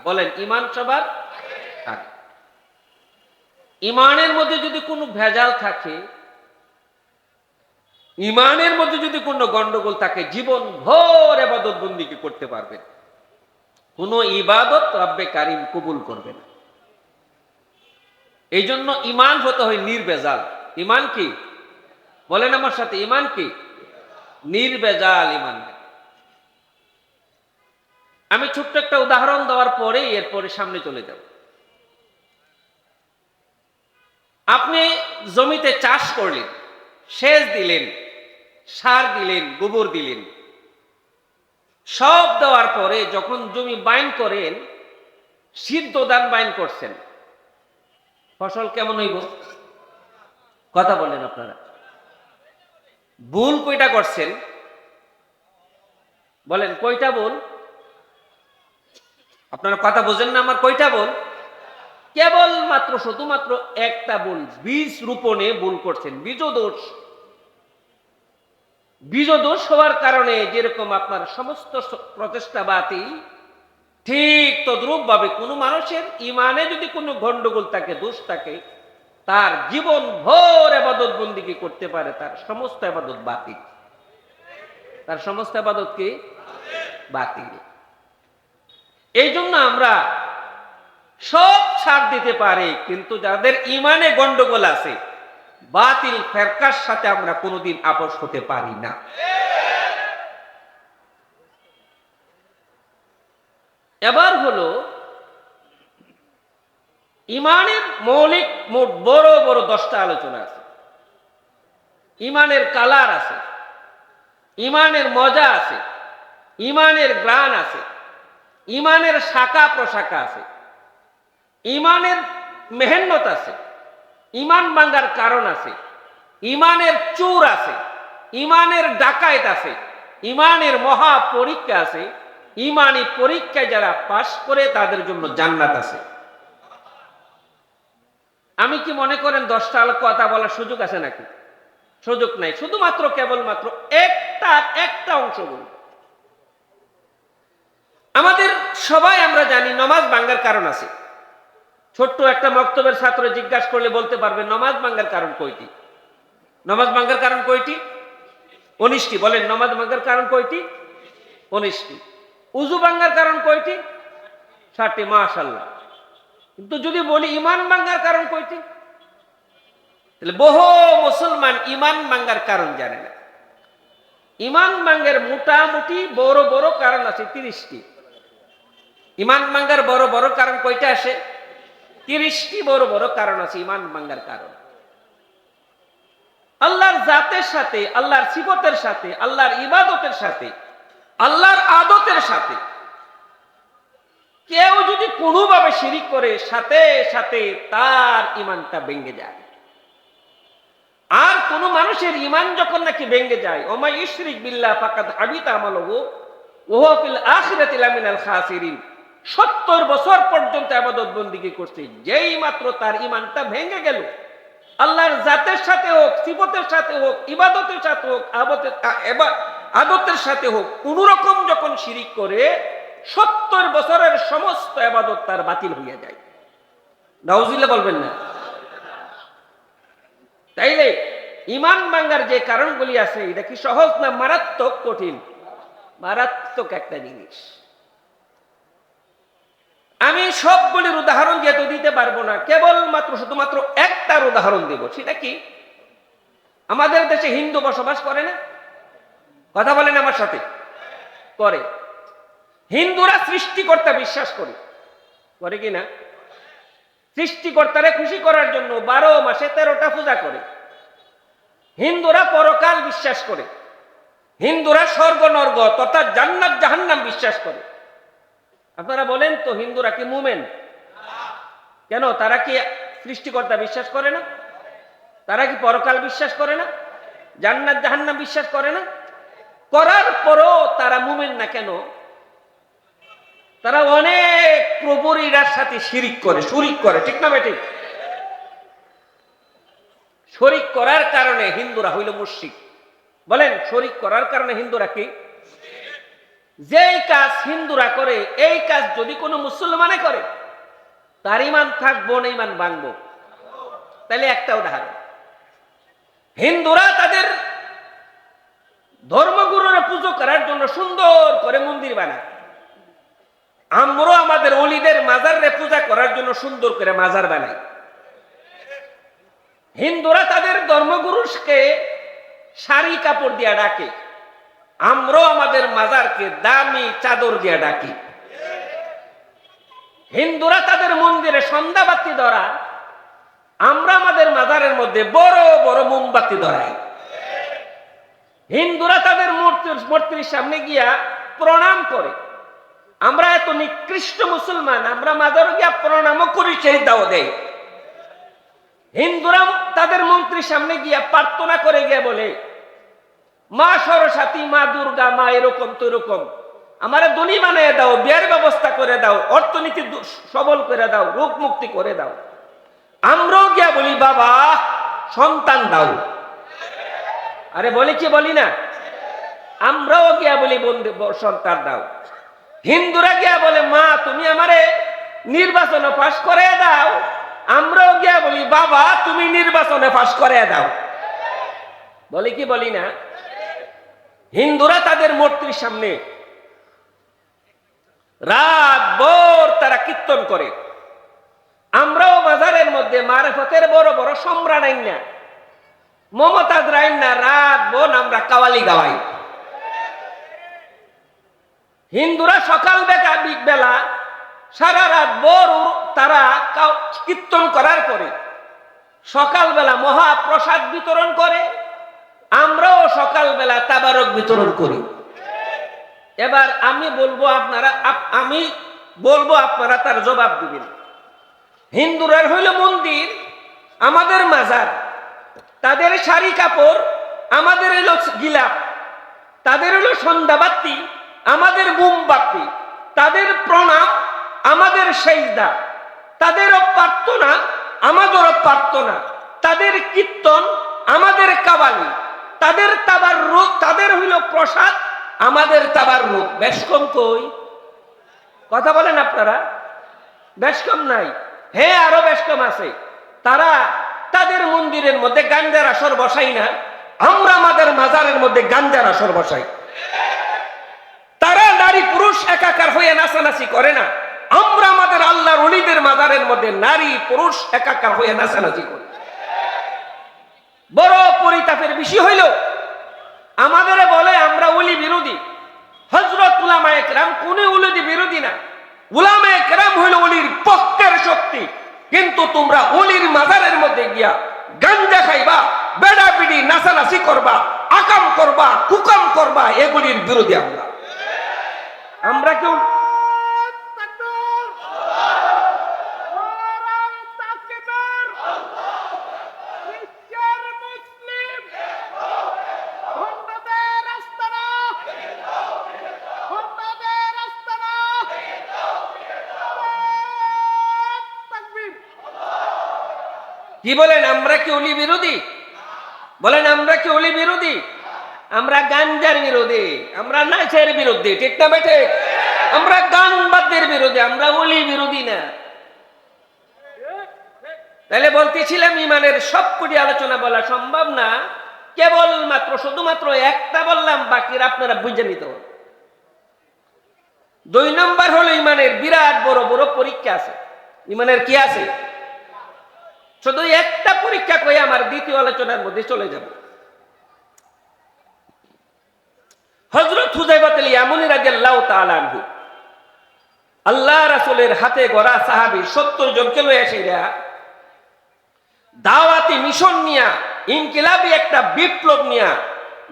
বলেন ইমান সবার আগে। ইমানের মধ্যে যদি কোনো ভেজাল থাকে, ইমানের মধ্যে যদি কোনো গন্ডগোল থাকে, জীবন ভর ইবাদত বন্দেগী করতে পারবেন, কোন ইবাদত রব্বে কারিম কবুল করবে না। এই জন্য ইমান হতে হয় নির্ভেজাল। ইমান কি বলেন আমার সাথে, ইমান কি? নির্ভেজাল ইমান। আমি ছোট্ট একটা উদাহরণ দেওয়ার পরে এরপরে সামনে চলে যাব। আপনি জমিতে চাষ করলেন, সেচ দিলেন, সার দিলেন, গোবর দিলেন, সব দেওয়ার পরে যখন জমি বাইন করেন, সিদ্ধ ধান বাইন করছেন, ফসল কেমন হইব? কথা বলেন আপনারা। ভুল কয়টা করছেন বলেন, কয়টা ভুল? আপনারা কথা বোঝেন না আমার? কয়টা ভুল? কেবল মাত্র শুধুমাত্র একটা ভুল, বীজ রোপণে ভুল করছেন, বীজদোষ। বীজদোষ হওয়ার কারণে যেরকম আপনার সমস্ত প্রচেষ্টা বাতিল, ঠিক তদ্রূপ ভাবে কোনো মানুষের ইমানে যদি কোনো গন্ডগোল থাকে, দোষ থাকে, তার জীবন ভর ইবাদত বন্দেগী করতে পারে, তার সমস্ত ইবাদত বাতিল। তার সমস্ত ইবাদত কি? বাতিল। এই জন্য আমরা সব ছাড় দিতে পারি, কিন্তু যাদের ইমানে গন্ডগোল আছে, বাতিল ফেরকার সাথে আমরা কোনোদিন আপোষ হতে পারি না। এবার হলো ইমানের মৌলিক মোট বড় বড় 10টা আলোচনা আছে। ইমানের কালার আছে, ইমানের মজা আছে, ইমানের গ্রাণ আছে, ইমানের শাখা প্রশাখা আছে, ইমানের মেহনত আছে, ইমান ভাঙ্গার কারণ আছে, ইমানের চোর আছে, ইমানের ডাকায়েত আছে, ইমানের মহা পরীক্ষা আছে, ইমানি পরীক্ষায় যারা পাশ করে তাদের জন্য জান্নাত আছে। আমি কি মনে করেন 10টা কথা বলার সুযোগ আছে নাকি? সুযোগ নাই, শুধুমাত্র কেবলমাত্র একটা অংশ বলি। আমাদের সবাই আমরা জানি নমাজ ভাঙ্গার কারণ আছে। ছোট্ট একটা মক্তবের ছাত্র জিজ্ঞাসা করলে বলতে পারবে নমাজ ভাঙ্গার কারণ কয়টি? নমাজ ভাঙ্গার কারণ কয়টি? 19টি। বলেন নমাজ ভাঙ্গার কারণ কয়টি? 19টি। উযু ভাঙ্গার কারণ কয়টি? 7টি। মাশাআল্লাহ। কিন্তু যদি বলি ইমান ভাঙ্গার কারণ কয়টি, তাহলে বহু মুসলমান ইমান ভাঙ্গার কারণ জানে না। ইমান ভাঙ্গের মোটামুটি বড় বড় কারণ আছে 30টি। ইমান ভাঙ্গার বড় বড় কারণ কয়টা আসে? 30টি বড় বড় কারণ আছে ইমান ভাঙ্গার কারণ। আল্লাহর জাতের সাথে, আল্লাহর সিফতের সাথে, আল্লাহর ইবাদতের সাথে, আল্লাহর আদতের সাথে কেউ যদি কোনোভাবে শিরিক করে, সাথে সাথে তার ইমানটা ভেঙে যায়। আর কোন মানুষের ইমান যখন নাকি ভেঙে যায়, ওমা ইশরিক বিল্লাহ ফাকাদ হাবিতা আমালুহু ওয়া হুয়া ফিল আখিরাতি লামিনাল খাসিরিন, 70 বছর পর্যন্ত ইবাদত বন্দেগী করছে, যেই মাত্র তার ইমানটা ভেঙে গেল, আল্লাহর জাতের সাথে হোক, সিফতের সাথে হোক, ইবাদতের সাথে হোক, আদতের সাথে হোক, কোন রকম যখন শিরিক করে 70 বছরের সমস্ত ইবাদত তার বাতিল হয়ে যায়। নাউজুবিল্লাহ বলবেন না? তাইলে ইমান ভাঙ্গার যে কারণগুলি আছে, এটা কি সহজ না মারাত্মক কঠিন? মারাত্মক একটা জিনিস। আমি সবগুলির উদাহরণ যেহেতু দিতে পারবো না, কেবলমাত্র শুধুমাত্র একটার উদাহরণ দেব। সেটা কি? আমাদের দেশে হিন্দু বসবাস করে না? কথা বলেন আমার সাথে। করে। হিন্দুরা সৃষ্টিকর্তা বিশ্বাস করে, করে কি না? সৃষ্টিকর্তারে খুশি করার জন্য 12 মাসে 13টা পূজা করে। হিন্দুরা পরকাল বিশ্বাস করে। হিন্দুরা স্বর্গ নরক তথা জান্নাত জাহান্নাম বিশ্বাস করে। আপনারা বলেন তো, হিন্দুরা কি মুমিন? কেন? তারা কি সৃষ্টিকর্তা বিশ্বাস করে না? তারা কি পরকাল বিশ্বাস করে না? জান্নাত জাহান্নাম বিশ্বাস করে না? করার পরও তারা মুমিন না কেন? তারা অনেক প্রভুর ইরার সাথে শিরিক করে, শরীক করে, ঠিক না বেঠিক? শরীক করার কারণে হিন্দুরা হইল মুশরিক। বলেন, শরীক করার কারণে হিন্দুরা কি? যেই কাজ হিন্দুরা করে এই কাজ যদি কোনো মুসলমানে করে তার ইমান থাকবো না ইমান ভাঙবো? তাহলে একটা উদাহরণ, হিন্দুরা তাদের ধর্মগুরুর পুজো করার জন্য সুন্দর করে মন্দির বানায়, আমরা আমাদের অলিদের মাজারে পূজা করার জন্য সুন্দর করে মাজার বানাই। হিন্দুরা তাদের ধর্মগুরুকে শাড়ি কাপড় দিয়া ডাকে, আমরাও আমাদের মাজারকে দামি চাদর দিয়া ডাকি। হিন্দুরা তাদের মন্দিরে সন্ধ্যাবাতি ধরা, আমরা আমাদের মাজারের মধ্যে বড় বড় মোমবাতি ধরাই। হিন্দুরা তাদের মূর্তির সামনে গিয়া প্রণাম করে, আমরা এত নিকৃষ্ট মুসলমান, আমরা মাজারে গিয়া প্রণামও করি, সেই দাও দেয়। হিন্দুরা তাদের মন্ত্রীর সামনে গিয়া প্রার্থনা করে গিয়া বলে, মা সরস্বতী, মা দুর্গা, মা এরকম তো এরকম, আমারে ধনী বানিয়ে দাও, বিয়ের ব্যবস্থা করে দাও, অর্থনীতি সবল করে দাও, রোগ মুক্তি করে দাও। আমরাও গিয়া বলি, বাবা সন্তান দাও। আরে বলি কি বলি না? আমরাও গিয়া বলি বন্ধু সন্তান দাও। হিন্দুরা গিয়া বলে, মা তুমি আমারে নির্বাচনে পাশ করে দাও। আমরাও গিয়া বলি, বাবা তুমি নির্বাচনে পাশ করে দাও। বলি কি বলি না? হিন্দুরা তাদের মূর্তির সামনে রাত ভোর তারা কীর্তন করে, আমরাও বাজারের মধ্যে মারেফতের বড় বড় সম্রাট আইন না, মমতাজ রাইন না, রাত ভোর আমরা কাওয়ালি গাওয়াই। হিন্দুরা সকাল বেলা সারা রাত ভোর তারা কীর্তন করার পরে সকালবেলা মহাপ্রসাদ বিতরণ করে, আমরাও সকালবেলা তাবারক বিতরণ করি। এবার আমি বলবো আপনারা তার জবাব দিবেন। হিন্দুরার হইল মন্দির, আমাদের মাজার, তাদের শাড়ি কাপড়, আমাদের হইল গিলাপ, তাদের হইল সন্ধ্যাবাতি, আমাদের মোমবাতি, তাদের প্রণাম, আমাদের সেজদা, তাদেরও প্রার্থনা, আমাদেরও প্রার্থনা, তাদের কীর্তন, আমাদের কাওয়ালি, তাদের তাবাররুক, তাদের হইল প্রসাদ, আমাদের তাবাররুক। বেশ কম কই? কথা বলেন আপনারা? বেশ কম নাই? হ্যাঁ, আরো বেশ কম আছে। তারা তাদের মন্দিরের মধ্যে গাঞ্জার আসর বসাই না, আমরা আমাদের মাজারের মধ্যে গাঞ্জার আসর বসাই। তারা নারী পুরুষ একাকার হয়ে নাচানাচি করে না, আমরা আমাদের আল্লাহর ওলিদের মাজারের মধ্যে নারী পুরুষ একাকার হয়ে নাচানাচি করি। বড় পরিতাপের বিষয় হইল, আমাদের বলে আমরা ওলি বিরোধী। হযরত উলামায়ে কেরাম কোন ওলি বিরোধী না, উলামায়ে কেরাম হইল ওলির পক্ষের শক্তি। কিন্তু তোমরা ওলির মাজারের মধ্যে গিয়া গাঞ্জা খাইবা, বেড়া বিড়ি নাচানাচি করবা, আকাম করবা, কুকাম করবা, এগুলির বিরোধী আমরা। আমরা কেউ কি বলেন? আমরা কি ওলি বিরোধী? বলেন আমরা কি ওলি বিরোধী? আমরা গাঞ্জার বিরোধী, আমরা নাচের বিরোধী, ঠিক না বেঠে? আমরা গানবাদ্যের বিরোধী, আমরা ওলি বিরোধী না। তাহলে বলতেছিলাম ইমানের সবকটি আলোচনা বলা সম্ভব না, কেবলমাত্র শুধুমাত্র একটা বললাম, বাকির আপনারা বুঝে নিতে হবে। 2 নম্বর হলো ইমানের বিরাট বড় বড় পরীক্ষা আছে। ইমানের কি আছে? শুধু একটা পরীক্ষা কই আমার দ্বিতীয় আলোচনার মধ্যে চলে যাব। হযরত হুযায়ফা ইয়ামানী রাদিয়াল্লাহু তাআলা আনহু আল্লাহ রাসূলের হাতে গড়া সাহাবী 70 জনকে লয়ে এসেরা দাওয়াতি মিশন নিয়া, ইনকিলাবী একটা বিপ্লব নিয়া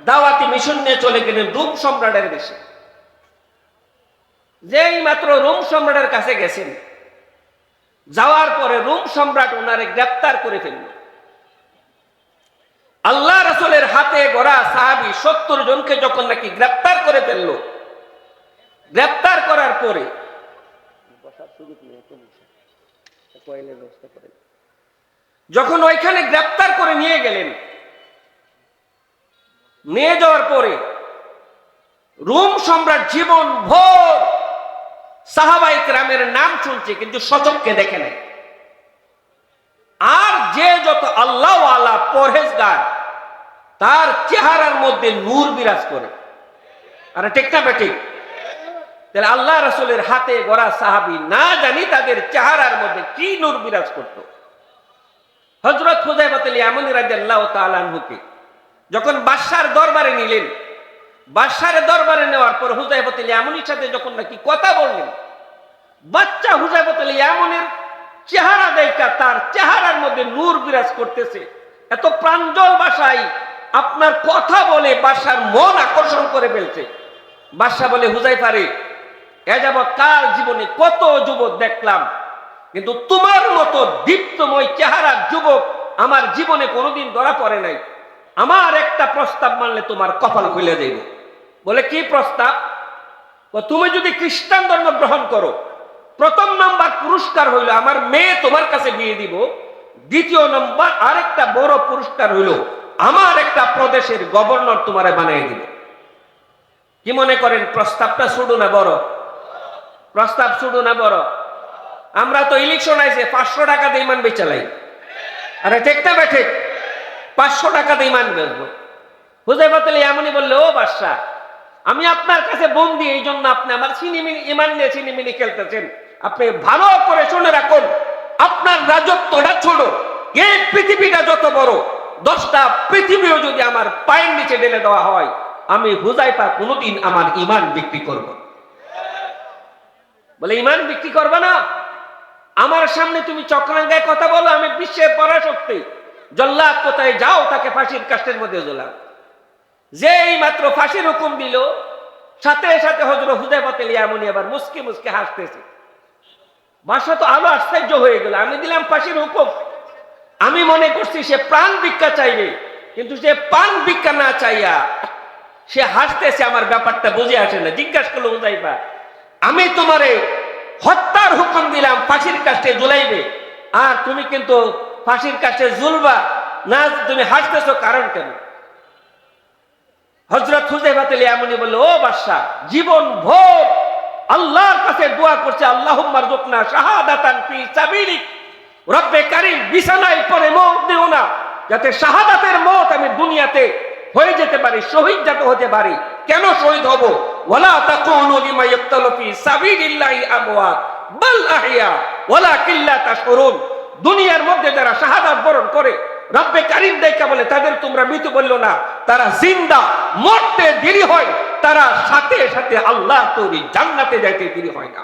দাওয়াতি মিশন নিয়ে চলে গেলেন রোম সম্রাটের দেশে। যেই মাত্র রোম সম্রাটের কাছে গেছেন, যাওয়ার পরে রোম সম্রাট ওনারে গ্রেফতার করে ফেলল। আল্লাহ রাসূলের হাতে গড়া সাহাবী 70 জনকে যখন নাকি গ্রেফতার করে ফেলল, গ্রেফতার করার পরে যখন ওইখানে গ্রেফতার করে নিয়ে গেলেন, নিয়ে যাওয়ার পরে রোম সম্রাট জীবন ভোর সাহাবায়ে কেরামের নাম শুনছে, কিন্তু সচক্ষে দেখে নাই। আর যে যত আল্লাহওয়ালা পরহেজগার, তার চেহারার মধ্যে নূর বিরাজ করে। আরে ঠিক না ঠিক? তাহলে আল্লাহ রাসূলের হাতে গড়া সাহাবী, না জানি তাদের চেহারার মধ্যে কি নূর বিরাজ করত। হযরত হুযায়ফাতুল ইয়ামানী রাদিয়াল্লাহু তাআলা আনহুকে যখন বাদশার দরবারে নিলেন, বাদশার দরবারে নেওয়ার পর হুযায়ফাতুল ইয়ামানীর সাথে যখন নাকি কথা বললেন, বাচ্চা হুযায়ফাতুল ইয়ামানীর চেহারা দেখা তার চেহারার মধ্যে নূর বিরাজ করতেছে। এত প্রাঞ্জল ভাষায় আপনার কথা বলে বাদশার মন আকর্ষণ করে ফেলছে। বাদশা বলে, হুযায়ফা রে, এ যাবৎ কাল জীবনে কত যুবক দেখলাম, কিন্তু তোমার মতো দীপ্তময় চেহারার যুবক আমার জীবনে কোনোদিন ধরা পড়ে নাই। আমার একটা প্রস্তাব মানলে তোমার কপাল খুলে যাইব। বলে, কি প্রস্তাব? তুমি যদি খ্রিস্টান ধর্ম গ্রহণ করো, প্রথম নাম্বার পুরস্কার হইল আমার মেয়ে তোমার কাছে বিয়ে দিব। দ্বিতীয় নাম্বার আরেকটা বড় পুরস্কার হইল আমার একটা প্রদেশের গভর্নর তোমারে বানিয়ে দিব। কি মনে করেন, প্রস্তাবটা ছোট না বড়? প্রস্তাব ছোট না বড়? আমরা তো ইলেকশন আইছে 500 টাকা দিয়ে ইমান বেচালাই। আরে ঠিক না ঠিক? 500 টাকা দিয়ে ইমান বেচবো। হুযায়ফাতুল ইয়ামানী বললে, ও বাদশা, আমি আপনার কাছে বন্দী, এই জন্য আপনি আমার ছিনিমিনি ইমান নিয়ে ছিনিমিনি খেলতেছেন। আপনি ভালো করে শুনে রাখুন, আপনার রাজত্বটা ছোট, এই পৃথিবীটা যত বড়, 10টা পৃথিবীও যদি আমার পায়ের নিচে ঢেলে দেওয়া হয়, আমি হুযায়ফা কোনোদিন আমার ইমান বিক্রি করব। বলে, ইমান বিক্রি করবে না? আমার সামনে তুমি চক্রাঙ্গায় কথা বলো, আমি বিশ্বের পরাশক্তি, জল্লাদ কোথায় যাও, তাকে ফাঁসির কাষ্ঠের মধ্যে ঝোলাও। যেই মাত্র ফাঁসির হুকুম দিল, সাথে সাথে হযরত হুযায়ফাতুল ইয়ামানী আবার মুস্কি মুস্কি হাসতেছে। বাদশা তো আলো আশ্চর্য হয়ে গেল। আমি দিলাম ফাঁসির হুকুম, আমি মনে করছি সে প্রাণ ভিক্ষা চাইবে, কিন্তু সে প্রাণ ভিক্ষা না চাইয়া সে হাসতেছে। আমার ব্যাপারটা বুঝে আসে না। জিজ্ঞাসা করলো, হুযায়ফা, আমি তোমারে হত্যার হুকুম দিলাম, ফাঁসির কাষ্ঠে ঝুলাইবে, আর তুমি কিন্তু ফাঁসির কাষ্ঠে ঝুলবা না, তুমি হাসতেছো কারণ কেন? হযরত হুযায়ফাতুল ইয়ামানী বলল, ও বাদশা, জীবন ভোর আল্লাহর কাছে দোয়া করছে, আল্লাহুম্মা রযুকনা শাহাদাতান ফি সাবিলিক। রব্বে কারীম, বিছানায় পড়ে মওত দিও না, যাতে শাহাদাতের মওত আমি দুনিয়াতে হয়ে যেতে পারি, শহীদ যাতে হতে পারি। কেন শহীদ হব? ওয়ালা তাকুনু লিমা ইয়াকতালু ফি সাবিলিল্লাহি আমওয়াত বাল আহইয়া ওয়ালাকিন লা তাশউরুন। দুনিয়ার মধ্যে যারা শাহাদাত বরণ করে, রব্বে কারীম দেখা বলে তাদের তোমরা মৃত বললো না, তারা জিন্দা, মরতে দেরি হয়, তারা সাথে সাথে আল্লাহ তৈরি জান্নাতে যাইতে দেরি হয় না।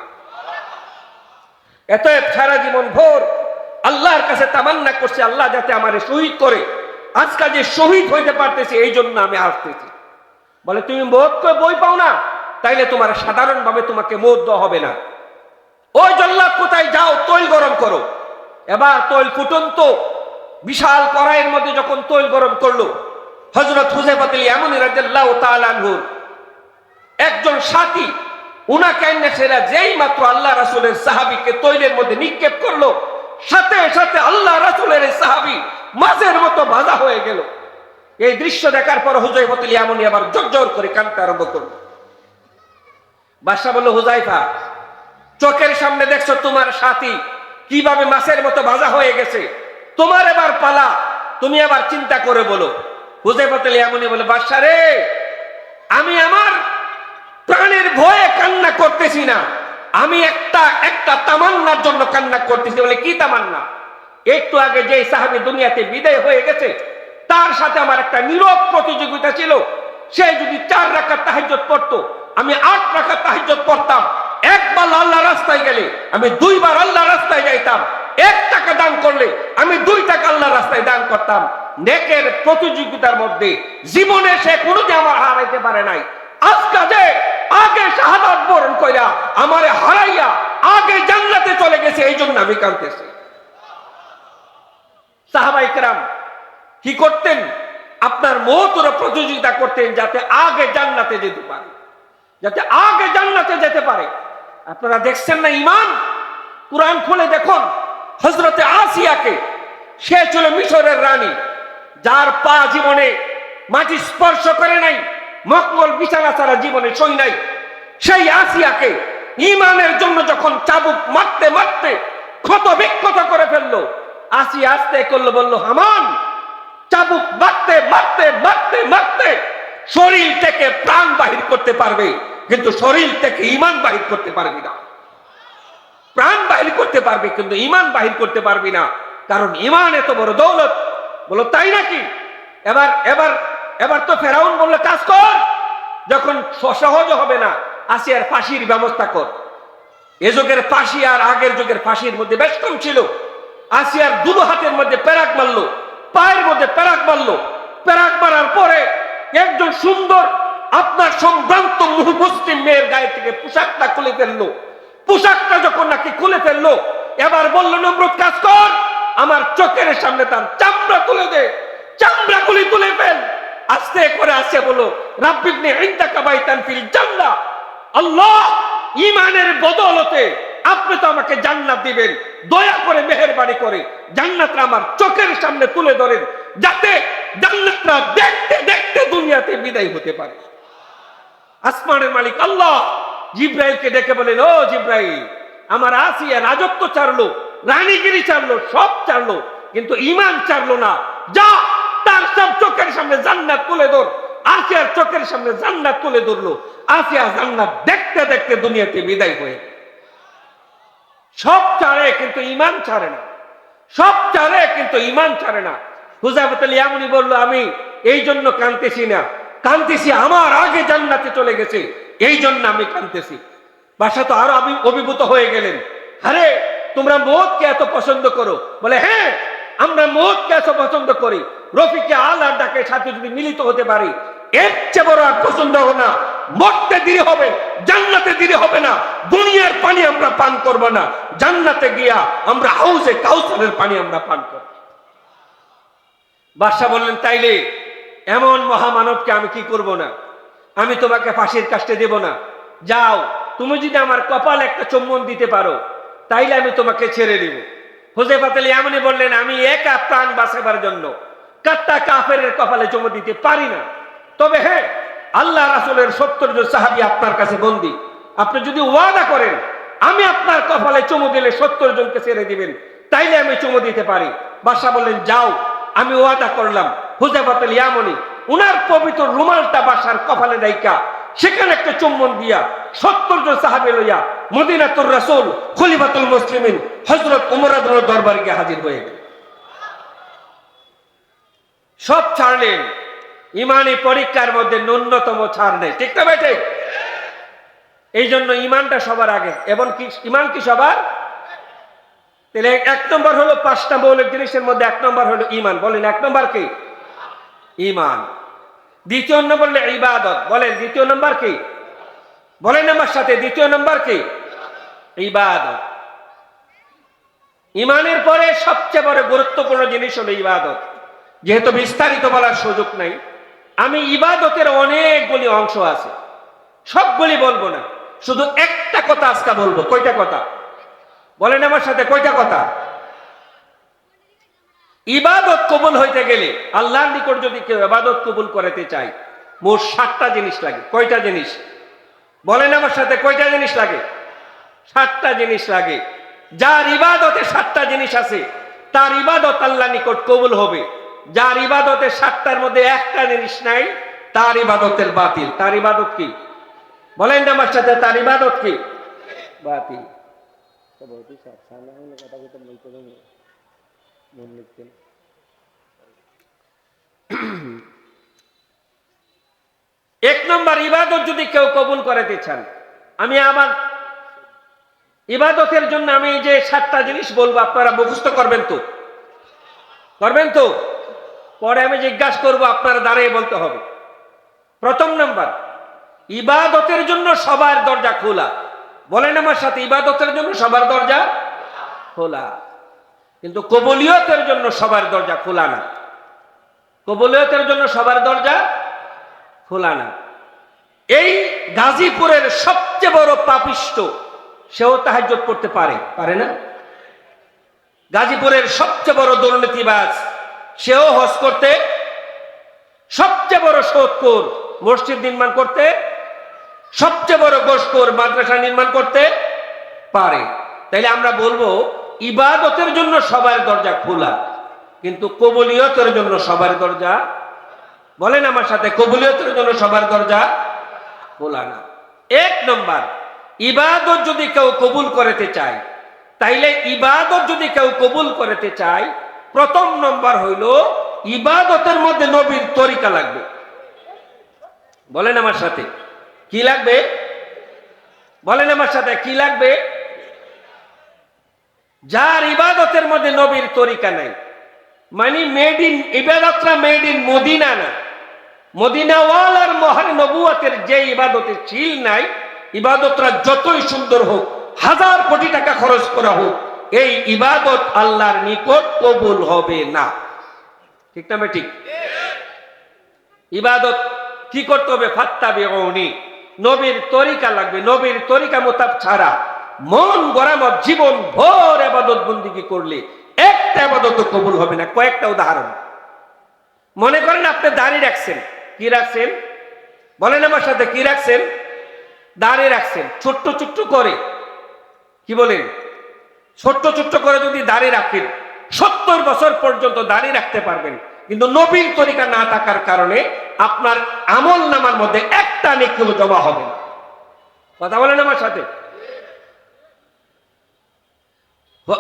এতএব সারা জীবন ভোর আল্লাহর কাছে তামান্না করছে, আল্লাহ যাতে আমারে শহীদ করে। আজকাল যে শহীদ হইতে পারতেছি, এই জন্য আমি আসতেছি। বলে, তুমি মওতকে বই পাও না, তাইলে তোমার সাধারণভাবে তোমাকে মওত দেওয়া হবে না। ওই জল্লাদ কোথায় যাও, তৈল গরম করো। এবার তৈল ফুটন্ত বিশাল কড়াইয়ের মধ্যে যখন তৈল গরম করলো, হযরত হুযায়ফাতুল ইয়ামানী রাদিয়াল্লাহু তাআলা আনহু একজন সাথী, উনাকে সেরা যেই মাত্র আল্লাহ রাসূলের সাহাবীকে তৈলের মধ্যে নিক্ষেপ করলো, সাথে সাথে আল্লাহ রাসূলের সাহাবী মাছের মতো ভাজা হয়ে গেল। এই দৃশ্য দেখার পর হুযায়ফাতুল ইয়ামানী আবার জোর করে কাঁদতে আরম্ভ করলো। বাদশা বলল, হুযায়ফা, চোখের সামনে দেখছো তোমার সাথী কিভাবে মাছের মতো ভাজা হয়ে গেছে, তোমার এবার পালা, তুমি আবার চিন্তা করে বলো। হুযায়ফাতুল ইয়ামানী বলে, বাদশা রে, আমি আমার প্রাণের ভয়ে কান্না করতেছি না, আমি একটা তামান্নার জন্য কান্না করতেছি। বলে, কি তামান্না? একটু আগে যে সাহাবী দুনিয়াতে বিদায় হয়ে গেছে, তার সাথে আমার একটা নীরব প্রতিযোগিতা ছিল। সে যদি 4 রাকাত তাহাজ্জুদ পড়তো, আমি 8 রাকাত তাহাজ্জুদ পড়তাম। একবার আল্লাহ রাস্তায় গেলে আমি 2 বার আল্লাহ রাস্তায় যাইতাম। 1 টাকা দান করলে আমি 2 টাকা আল্লাহ রাস্তায় দান করতাম। নেকের প্রতিযোগিতার মধ্যে জীবনে সে কোনোদিন আমার হারাইতে পারে নাই। আজকে যে আগে শাহাদাত বরণ কইরা আমারে হারাইয়া আগে জান্নাতে চলে গেছে, এই জন্য আমি কাঁদতেছি। সাহাবায়ে কেরাম কি করতেন? আপনার মওতের প্রতিযোগিতা করতেন, যাতে আগে জান্নাতে যেতে পারে, যাতে আগে জান্নাতে যেতে পারে। আপনারা দেখছেন না ইমান? কুরআন খুলে দেখুন, হযরতে আসিয়াকে, সে ছিল মিশরের রানী, যার পা জীবনে মাটি স্পর্শ করে নাই, মকমল বিছানা ছাড়া জীবনে সই নাই। সেই আসিয়াকে ঈমানের জন্য যখন চাবুক মারতে মারতে ক্ষত বিক্ষত করে ফেললো, আসিয়া আস্তে করলো, বলল হামান চাবুক মারতে মারতে মারতে মারতে শরীর থেকে প্রাণ বাহির করতে পারবে, কিন্তু শরীর থেকে ঈমান বাহির করতে পারবি না। প্রাণ বাহির করতে পারবে কিন্তু ঈমান বাহির করতে পারবি না, কারণ ঈমান এত বড় দৌলত। বলো তাই নাকি? এবার এবার এবার তো ফেরাউন বললো কাজ কর, যখন সহজ হবে না আসিয়ার ফাঁসির ব্যবস্থা কর। এ যুগের ফাঁসি আর আগের যুগের ফাঁসির মধ্যে বেশ কম ছিল। আসিয়ার দুটো হাতের মধ্যে পেরাক মারলো, পায়ের মধ্যে পেরাক মারলো। পেরাক মারার পরে একজন সুন্দর আপনার সম্ভ্রান্ত মুসলিম মেয়ের গায়ে থেকে পোশাকটা খুলে ফেললো। পোশাকটা যখন নাকি খুলে ফেললো, এবার বললো নমরুদ কাজ কর, আমার চোখের সামনে তার চামড়া তুলে দে, চামড়া গুলি তুলে ফেল। আস্তে করে আসে বলো রাব্বিবনি ইনদাকা বাইতান ফিল জান্নাহ, আল্লাহ ঈমানের বদৌলতে আপনি তো আমাকে জান্নাত দিবেন, দয়া করে মেহেরবানি করে জান্নাতটা আমার চোখের সামনে তুলে ধরেন, যাতে জান্নাতটা দেখতে দেখতে দুনিয়াতে বিদায় হতে পারে। আসমানের মালিক আল্লাহ জিব্রাইলকে ডেকে বলেন, ও জিব্রাইল, আমার আসিয়া রাজত্ব চারলো, রানীগিরি চারলো, সব চারলো, কিন্তু ঈমান চারলো না। যা তার সব চোখের সামনে জান্নাত তুলে ধর। আসিয়ার চোখের সামনে জান্নাত তুলে ধরলো। আসিয়া জান্নাত দেখতে দেখতে দুনিয়াতে বিদায় হয়ে। সব ছাড়ে কিন্তু ঈমান ছাড়ে না, সব ছাড়ে কিন্তু ঈমান ছাড়ে না। হুযায়ফাতুল ইয়ামানি বলল, আমি এই জন্য কাঁদতেছি না, কাঁদতেছি আমার আগে জান্নাতে চলে গেছে, এই জন্য আমি কাঁদতেছি। বাদশা তো আরো অভিভূত হয়ে গেলেন, আরে তোমরা মওতকে এত পছন্দ করো? বলে হ্যাঁ, আমরা মওতকে এত পছন্দ করি, রফিকে আলার ডাকে সাথে যদি মিলিত হতে পারি এর চেয়ে বড় আর পছন্দ হবে না। মরতে দেরি হবে, জান্নাতে দেরি হবে না। দুনিয়ার পানি আমরা পান করব না, জান্নাতে গিয়া আমরা হাউজে কাউসারের পানি আমরা পান করব। বাদশা বললেন, তাইলে এমন মহামানবকে আমি কি করব না? আমি তোমাকে ফাঁসির কাস্টে দেব না। যাও, তুমি যদি আমার কপালে একটা চুম্বন দিতে পারো তাইলে আমি তোমাকে ছেড়ে দিব। হুযায়ফাতুল ইয়ামানি বললেন, আমি একা প্রাণ বাঁচাবার জন্য কাট্টা কাফেরের কপালে চুমু দিতে পারি না। তবে হ্যাঁ, আল্লাহ রাসূলের 70 জন সাহাবী আপনার কাছে বন্দী, আপনি যদি ওয়াদা করেন আমি আপনার কপালে চুমু দিলে 70 জনকে ছেড়ে দিবেন, তাইলে আমি চুমু দিতে পারি। বাদশা বললেন, যাও, আমি ওয়াদা করলাম। হুযায়ফাতুল ইয়ামানি উনার পবিত্র রুমালটা বাদশার কপালে রাইখা সেখানে একটা চুম্বন দিয়া 70 জন সাহাবী লইয়া মদিনাতুর রাসূল খলিফাতুল মুসলিমিন হযরত ওমর রাদিয়াল্লাহু দরবারে গিয়ে হাজির হয়ে গেলেন। সব ছাড়লেন, ইমানি পরীক্ষার মধ্যে ন্যূনতম ছাড় নেই, ঠিক না বেটে? এই জন্য ইমানটা সবার আগে। এবং কি ইমান কি সবার? তাহলে 1 নম্বর হলো 5টা মৌলিক জিনিসের মধ্যে 1 নম্বর হলো ইমান। বলেন 1 নম্বর কি? ইমান। 2 নম্বর হলো ইবাদত। বলেন 2 নম্বর কি? বলেন আমার সাথে, 2 নম্বর কি? ইবাদত। ইমানের পরে সবচেয়ে বড় গুরুত্বপূর্ণ জিনিস হলো ইবাদত। যেহেতু বিস্তারিত বলার সুযোগ নাই, আমি ইবাদতের অনেকগুলি অংশ আছে, সবগুলি বলবো না, শুধু একটা কথা আজকে বলবো। কয়টা কথা? বলেন আমার সাথে, কয়টা কথা? ইবাদত কবুল হইতে গেলে, আল্লাহর নিকট যদি কেউ ইবাদত কবুল করতে চায়, মোট 7টা জিনিস লাগে। কয়টা জিনিস? বলেন আমার সাথে, কয়টা জিনিস লাগে? 7টা জিনিস লাগে। যার ইবাদতে 7টা জিনিস আছে তার ইবাদত আল্লাহর নিকট কবুল হবে। যার ইবাদতে 7টার মধ্যে একটা জিনিস নাই তার ইবাদতের বাতিল। তার ইবাদত কি? বলেন আমার সাথে, তার ইবাদত কি? বাতিল। এক নম্বর, ইবাদত যদি কেউ কবুল করাতে চান, আমি আমার ইবাদতের জন্য আমি যে 7টা জিনিস বলবো আপনারা মুখস্থ করবেন তো? করবেন তো? পরে আমি জিজ্ঞাসা করবো, আপনারা দাঁড়িয়ে বলতে হবে। প্রথম নাম্বার, ইবাদতের জন্য সবার দরজা খোলা। বলেন আমার সাথে, ইবাদতের জন্য সবার দরজা খোলা, কিন্তু কবুলিয়তের জন্য সবার দরজা খোলা না। কবুলিয়তের জন্য সবার দরজা খোলা না। এই গাজীপুরের সবচেয়ে বড় পাপিষ্ট, সেও তাহাজ্জুদ পড়তে পারে? পারে না। গাজীপুরের সবচেয়ে বড় দুর্নীতিবাজ, সেও হজ করতে, সবচেয়ে বড় সুদখোর মসজিদ নির্মাণ করতে, সবচেয়ে বড় গোশখোর মাদ্রাসা নির্মাণ করতে পারে। তাইলে আমরা বলবো ইবাদতের জন্য সবার দরজা খোলা, কিন্তু কবুলিয়তের জন্য সবার দরজা, বলেন আমার সাথে, কবুলিয়তের জন্য সবার দরজা খোলা না। এক নম্বর, ইবাদত যদি কেউ কবুল করতে চায়, তাইলে ইবাদত যদি কেউ কবুল করতে চায়, প্রথম নম্বর হইল ইবাদতের মধ্যে নবীর তরিকা লাগবে। বলেন আমার সাথে কি লাগবে? বলেন আমার সাথে কি লাগবে? যার ইবাদতের মধ্যে নবীর তরিকা নাই, মানে মেড ইন, ইবাদতটা মেড ইন মদিনা না, মদিনাওয়ালার মহান নবুয়তের যে ইবাদতের ছিল নাই, ইবাদতটা যতই সুন্দর হোক, 1000 কোটি টাকা খরচ করা হোক, এই ইবাদত আল্লাহর নিকট কবুল হবে না। ঠিক না ঠিক? ইবাদত কি করতে হবে? ফাত্তাবিউনি, নবীর তরিকা লাগবে। নবীর তরিকা মোতাবেক ছাড়া মন গড়ামত জীবন ভর ইবাদত বন্দেগী করলে একটা ইবাদত কবুল হবে না। কয়েকটা উদাহরণ। মনে করেন আপনি দাঁড়িয়ে রাখছেন, কি রাখছেন? বলেন আমার সাথে, কি রাখছেন? দাঁড়িয়ে রাখছেন ছোট্ট ছোট্ট করে, কি বলেন? ছোট্ট ছোট্ট করে যদি দাঁড়িয়ে রাখেন 70 বছর পর্যন্ত দাঁড়িয়ে রাখতে পারবেন, কিন্তু নবীর তরিকা না থাকার কারণে আপনার আমল নামার মধ্যে একটা নেকিও জমা হবে না। কথা বলেন আমার সাথে।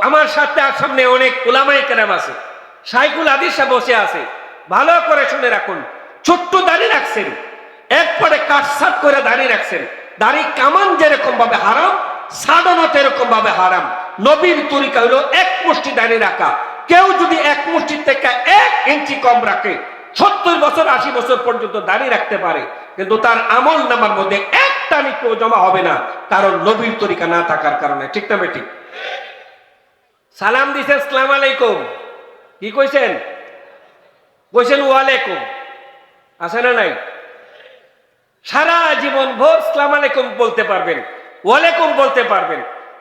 আমার সাথে আর সামনে অনেক উলামায়ে কেরাম আছে, শাইখুল হাদিস সাহেব বসে আছে, ভালো করে শুনে রাখুন। ছোট্ট দাঁড়িয়ে রাখছেন, একবারে কাটসাট করে দাঁড়িয়ে রাখছেন, দাড়ি কামান যেরকম ভাবে হারাম, সাধারণত এরকম ভাবে হারাম। নবীর তরিকা হলো এক মুষ্টি দাঁড়িয়ে রাখা। কেউ যদি এক মুষ্টি থেকে 1 ইঞ্চি কম রাখে, 70 বছর 80 বছর পর্যন্ত দাঁড়িয়ে রাখতে পারে, কিন্তু তার আমল নামার মধ্যে একটা নেকিও জমা হবে না, কারণ নবীর তরিকা না থাকার কারণে। ঠিক না ঠিক? সালাম দিছেন আসসালামু আলাইকুম, কি কইছেন? কইছেন ওয়ালাইকুম, আছে না নাই? সারা জীবন ভোর আসসালামু আলাইকুম বলতে পারবেন, ওয়ালাইকুম বলতে পারবেন।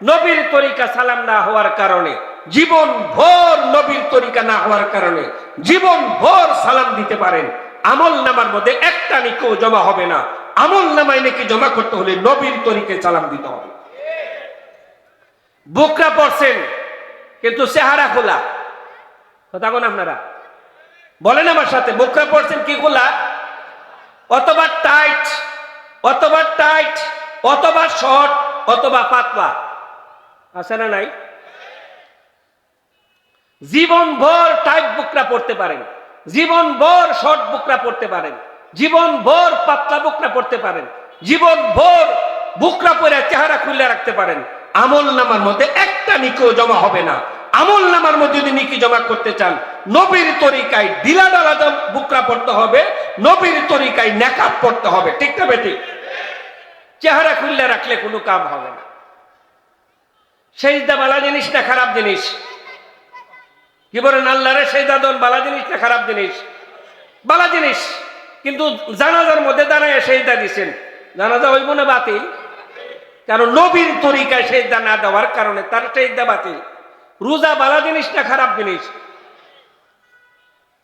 নবীর তরিকা সালাম না হওয়ার কারণে, জীবন ভোর নবীর তরিকা না হওয়ার কারণে জীবন ভোর সালাম দিতে পারেন, আমল নামার মধ্যে একটা নেকিও জমা হবে না। আমল নামায় নেকি জমা করতে হলে নবীর তরিকায় সালাম দিতে হবে। বুকরা পড়ছেন কিন্তু চেহারা খোলা, কথা কোন আপনারা? বলেন আমার সাথে, বুকরা পড়ছেন কি খোলা? অথবা টাইট, অথবা টাইট, অথবা শর্ট, অথবা পাতলা, আছে না নাই? জীবন ভর টাইট বুকরা পড়তে পারেন, জীবন ভর শর্ট বুকরা পড়তে পারেন, জীবন ভর পাতলা বুকরা পড়তে পারেন, জীবন ভর বুকরা পরে চেহারা খুলে রাখতে পারেন, আমল নামার মধ্যে একটা নেকিও জমা হবে না। আমল নামার মধ্যে যদি নেকি জমা করতে চান, নবীর তরিকায় ঢিলা ঢালা বুকরা পড়তে হবে, নবীর তরিকায় নেকাব পড়তে হবে। ঠিক না বেঠিক? চেহারা খুলে রাখলে কোনো কাম হবে না। সেজদা বালা জিনিস না খারাপ জিনিস? কি বলেন? আল্লাহরে সেজদা দেন বালা জিনিস না খারাপ জিনিস? বালা জিনিস। কিন্তু জানাজার মধ্যে দাঁড়ায় সেজদা দিচ্ছেন, জানাজা হইব না বাতিল? কারণ নবীর তরিকায় সেজদা না দেওয়ার কারণে তার সেজদা বাতিল। রোজা বালা জিনিস না খারাপ জিনিস?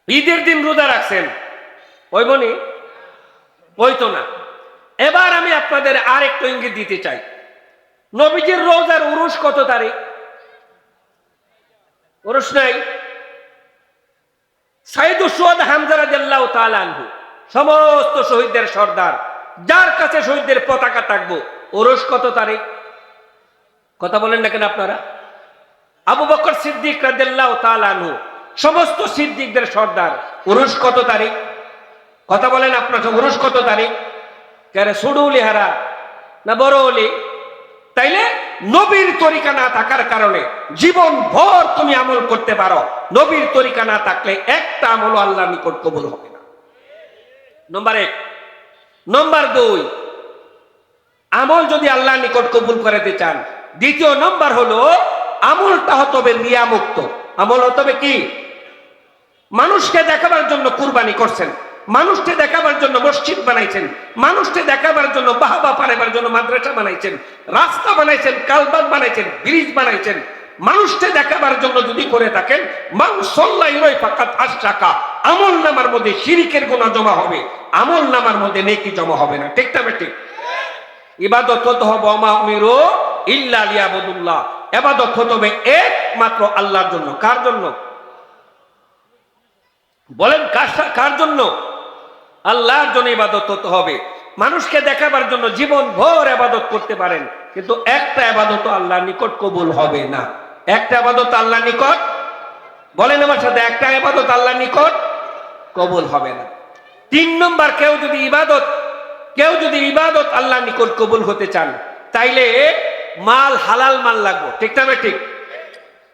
ঈদের দিন রোজা রাখছেন, হইব নি? হইতো না। এবার আমি আপনাদের আর একটু ইঙ্গিত দিতে চাই। নবীজির রোজার উরুস কত তারিখ? উরুস নাই? সাইয়্যিদুশ শুহাদা হামজা রাদিয়াল্লাহু তাআলা আনহু, সমস্ত শহীদদের সর্দার, যার কাছে শহীদদের পতাকা থাকবো, উরুস কত তারিখ? কথা বলেন না কেন আপনারা? আবু বকর সিদ্দিক রাদিয়াল্লাহু তাআলা আনহু, সমস্ত সিদ্দিকদের সর্দার, উরুস কত তারিখ? কথা বলেন আপনারা, উরুস কত তারিখ? কারে সুডুলি হারা না বড় ওলি? তাইলে নবীর তরিকা না থাকার কারণে জীবন ভর তুমি আমল করতে পারো, নবীর তরিকা না থাকলে একটা আমল আল্লাহর নিকট কবুল হবে না। নম্বর 1। নম্বর 2, আমল যদি আল্লাহর নিকট কবুল করতে চান, দ্বিতীয় নম্বর হলো আমলটা হতে হবে রিয়ামুক্ত। আমল হতে হবে কি? মানুষকে দেখাবার জন্য কুরবানি করছেন, মানুষকে দেখাবার জন্য মসজিদ বানাইছেন, মানুষকে দেখাবার জন্য বাহবা পাড়াবার জন্য মাদ্রাসা বানাইছেন, রাস্তা বানাইছেন, কালভার্ট বানাইছেন, ব্রিজ বানাইছেন, মানুষকে দেখাবার জন্য যদি করে থাকেন, মান সাল্লাইরই ফাকাত আশরাকা, আমল নামার মধ্যে শিরকের গুনাহ জমা হবে, আমল নামার মধ্যে নেকি জমা হবে না। ঠিক না ঠিক? ইবাদত হতে হবে ওমা উমিরু ইল্লা লিয়াবুদুল্লাহ, ইবাদত হতে হবে একমাত্র আল্লাহর জন্য। কার জন্য বলেন? কার জন্য? আল্লাহর জন্য ইবাদত হতে হবে। মানুষকে দেখাবার জন্য জীবন ভর ইবাদত করতে পারেন, কিন্তু একটা ইবাদত আল্লাহর নিকট কবুল হবে না। একটা ইবাদত আল্লাহর নিকট, বলেন আমার সাথে, একটা ইবাদত আল্লাহর নিকট কবুল হবে না। 3 নম্বর, কেউ যদি ইবাদত আল্লাহর নিকট কবুল হতে চান, তাইলে মাল হালাল মাল লাগবে। ঠিক না ঠিক?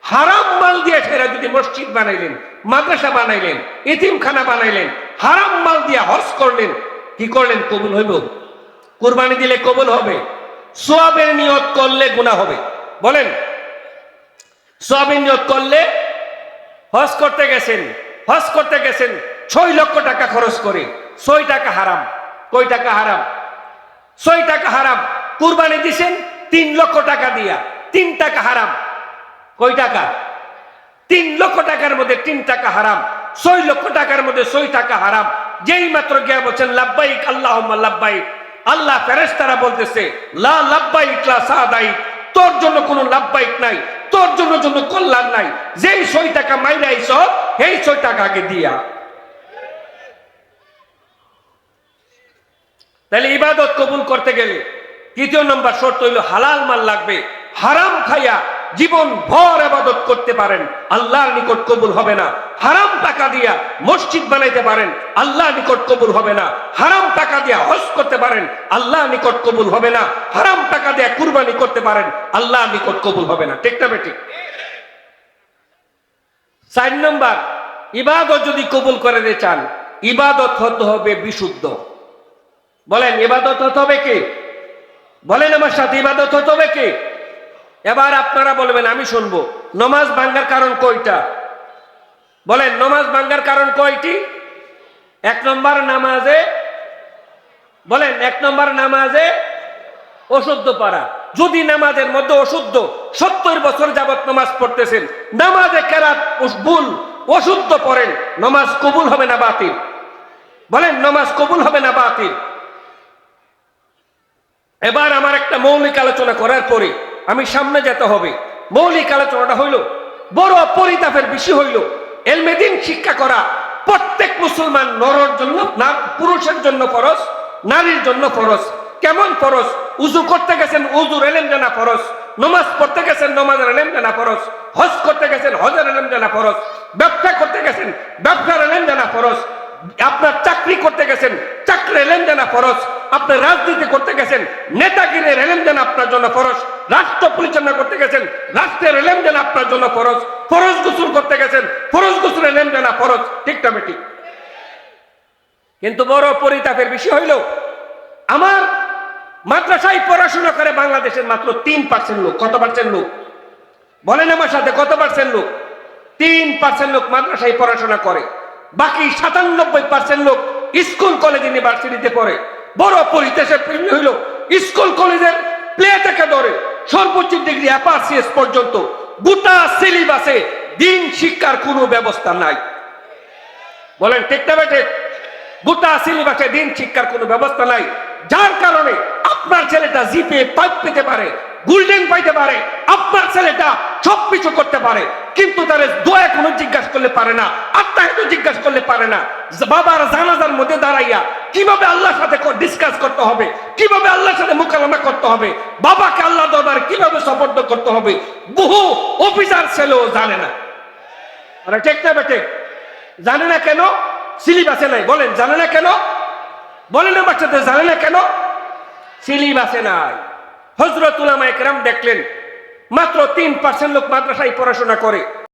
হারাম মাল দিয়ে সেরা যদি মসজিদ বানাইলেন, মাদ্রাসা বানাইলেন, ইতিমখানা বানাইলেন, হারাম মাল দিয়ে হজ করলেন, কি করলেন? কবুল হইব? কুরবানি দিলে কবুল হবে? সওয়াবের নিয়ত করলে গুনাহ হবে? বলেন, সওয়াবের নিয়ত করলে হজ করতে গেছেন 6 লক্ষ টাকা খরচ করে, 6 টাকা হারাম। কয় টাকা হারাম? 6 টাকা হারাম। কুরবানি দিছেন 3 লক্ষ টাকা দিয়া, 3 টাকা হারাম। কয় টাকা? 3 লক্ষ টাকার মধ্যে 3 টাকা হারাম, 6 লক্ষ টাকার মধ্যে 6 টাকা হারাম। যেই মাত্র গিয়া বলছেন লাব্বাইক আল্লাহুম্মা লাব্বাইক, আল্লাহ ফেরেশতারা বলতেছে লা লাব্বাইক লা সাদাইক, তোর জন্য কোনো লাব্বাইক নাই, তোর জন্য কল্যাণ নাই। যেই 6 টাকা মাইরাইছ, এই 6 টাকা আগে দিয়া। তাহলে ইবাদত কবুল করতে গেলে 3 নম্বর শর্ত হইল হালাল মাল লাগবে। হারাম খাইয়া জীবন ভর ইবাদত করতে পারেন, আল্লাহর নিকট কবুল হবে না। হারাম টাকা দিয়া মসজিদ বানাইতে পারেন, আল্লাহর নিকট কবুল হবে না। হারাম টাকা দিয়া হজ করতে পারেন, আল্লাহর নিকট কবুল হবে না। হারাম টাকা দিয়া কুরবানি করতে পারেন, আল্লাহর নিকট কবুল হবে না। ঠিক না ঠিক? 4 নম্বর, ইবাদত যদি কবুল করে দিতে চান, ইবাদত হতে হবে বিশুদ্ধ। বলেন, ইবাদত হতে হবে কি? বলেন আমার সাথে, ইবাদত হতে হবে কি? এবার আপনারা বলবেন, আমি শুনবো। নামাজ ভাঙ্গার কারণ কয়টা? বলেন, নামাজ ভাঙ্গার কারণ কয়টি? 1 নম্বর নামাজে, বলেন 1 নম্বর নামাজে অশুদ্ধ পড়া। যদি নামাজের মধ্যে অশুদ্ধ, 70 বছর যাবত নামাজ পড়তেছেন, নামাজে কেরাত ভুল, অশুদ্ধ পড়েন, নামাজ কবুল হবে না বাতিল? বলেন, নামাজ কবুল হবে না বাতিল? এবার আমার একটা মৌলিক আলোচনা করার পরে আমি সামনে যেতে হবে। মৌলিক আলোচনাটা হইল, বড় পরিতাপের বিষয় হইল, ইলমে দ্বীন শিক্ষা করা প্রত্যেক মুসলমান নরের জন্য, না পুরুষের জন্য ফরজ, নারীর জন্য ফরজ। কেমন ফরজ? উযু করতে গেছেন, উযুর ইলম জানা ফরজ। নামাজ পড়তে গেছেন, নামাজের ইলম জানা ফরজ। হজ করতে গেছেন, হজের ইলম জানা ফরজ। ব্যবসা করতে গেছেন, ব্যবসার ইলম জানা ফরজ। আপনার চাকরি করতে গেছেন, চাকরির ইলম জানা ফরজ। আপনি রাজনীতি করতে গেছেন, নেতাগিরির ইলম জানা আপনার জন্য ফরজ। রাষ্ট্র পরিচালনা করতে গেছেন, রাষ্ট্রের ইলম জানা আপনার জন্য ফরজ। ফরজ গোসল করতে গেছেন, ফরজ গোসলের ইলম জানা ফরজ। ঠিক না ঠিক? কিন্তু বড় পরিতাপের বিষয় হইল, আমার মাদ্রাসায় পড়াশোনা করে বাংলাদেশের মাত্র 3% লোক। কত পার্সেন্ট লোক? বলেন আমার সাথে, কত পার্সেন্ট লোক? 3% লোক মাদ্রাসায় পড়াশোনা করে, বাকি 97% লোক স্কুল কলেজ ইউনিভার্সিটিতে পড়ে। বড় পরিতেশের হইল, স্কুল কলেজের প্লে থেকে ধরে সর্বোচ্চ ডিগ্রি অ্যাপাসিএস পর্যন্ত গোটা সিলেবাসে দিন শিক্ষার কোনো ব্যবস্থা নাই। বলেন ঠিক না ঠিক? গোটা সিলেবাসে দিন শিক্ষার কোনো ব্যবস্থা নাই, যার কারণে আপনার ছেলেটা জিপে 5 পেতে পারে, গোল্ডেন পাইতে পারে, আপনার ছেলেটা সবকিছু করতে পারে, কিন্তু তার দোয়া কোনো জিজ্ঞাসা করলে পারে না, আত্মাহিত জিজ্ঞাসা করলে পারে না। বাবার জানাজার মধ্যে দাঁড়াইয়া কিভাবে আল্লাহর সাথে ডিসকাস করতে হবে, কিভাবে আল্লাহর সাথে মোকালামা করতে হবে, বাবাকে আল্লাহ দরবারে কিভাবে সুপর্দ করতে হবে, বহু অফিসার ছেলেও জানে না। আরে ঠিক না ঠিক? জানে না কেন? সিলেবাসে নাই। বলেন, জানে না কেন? বলেন আমার সাথে, জানে না কেন? সিলেবাসে নাই। হযরত উলামায়ে কেরাম দেখলেন, মাত্র 3% লোক মাদ্রাসায় পড়াশোনা করে।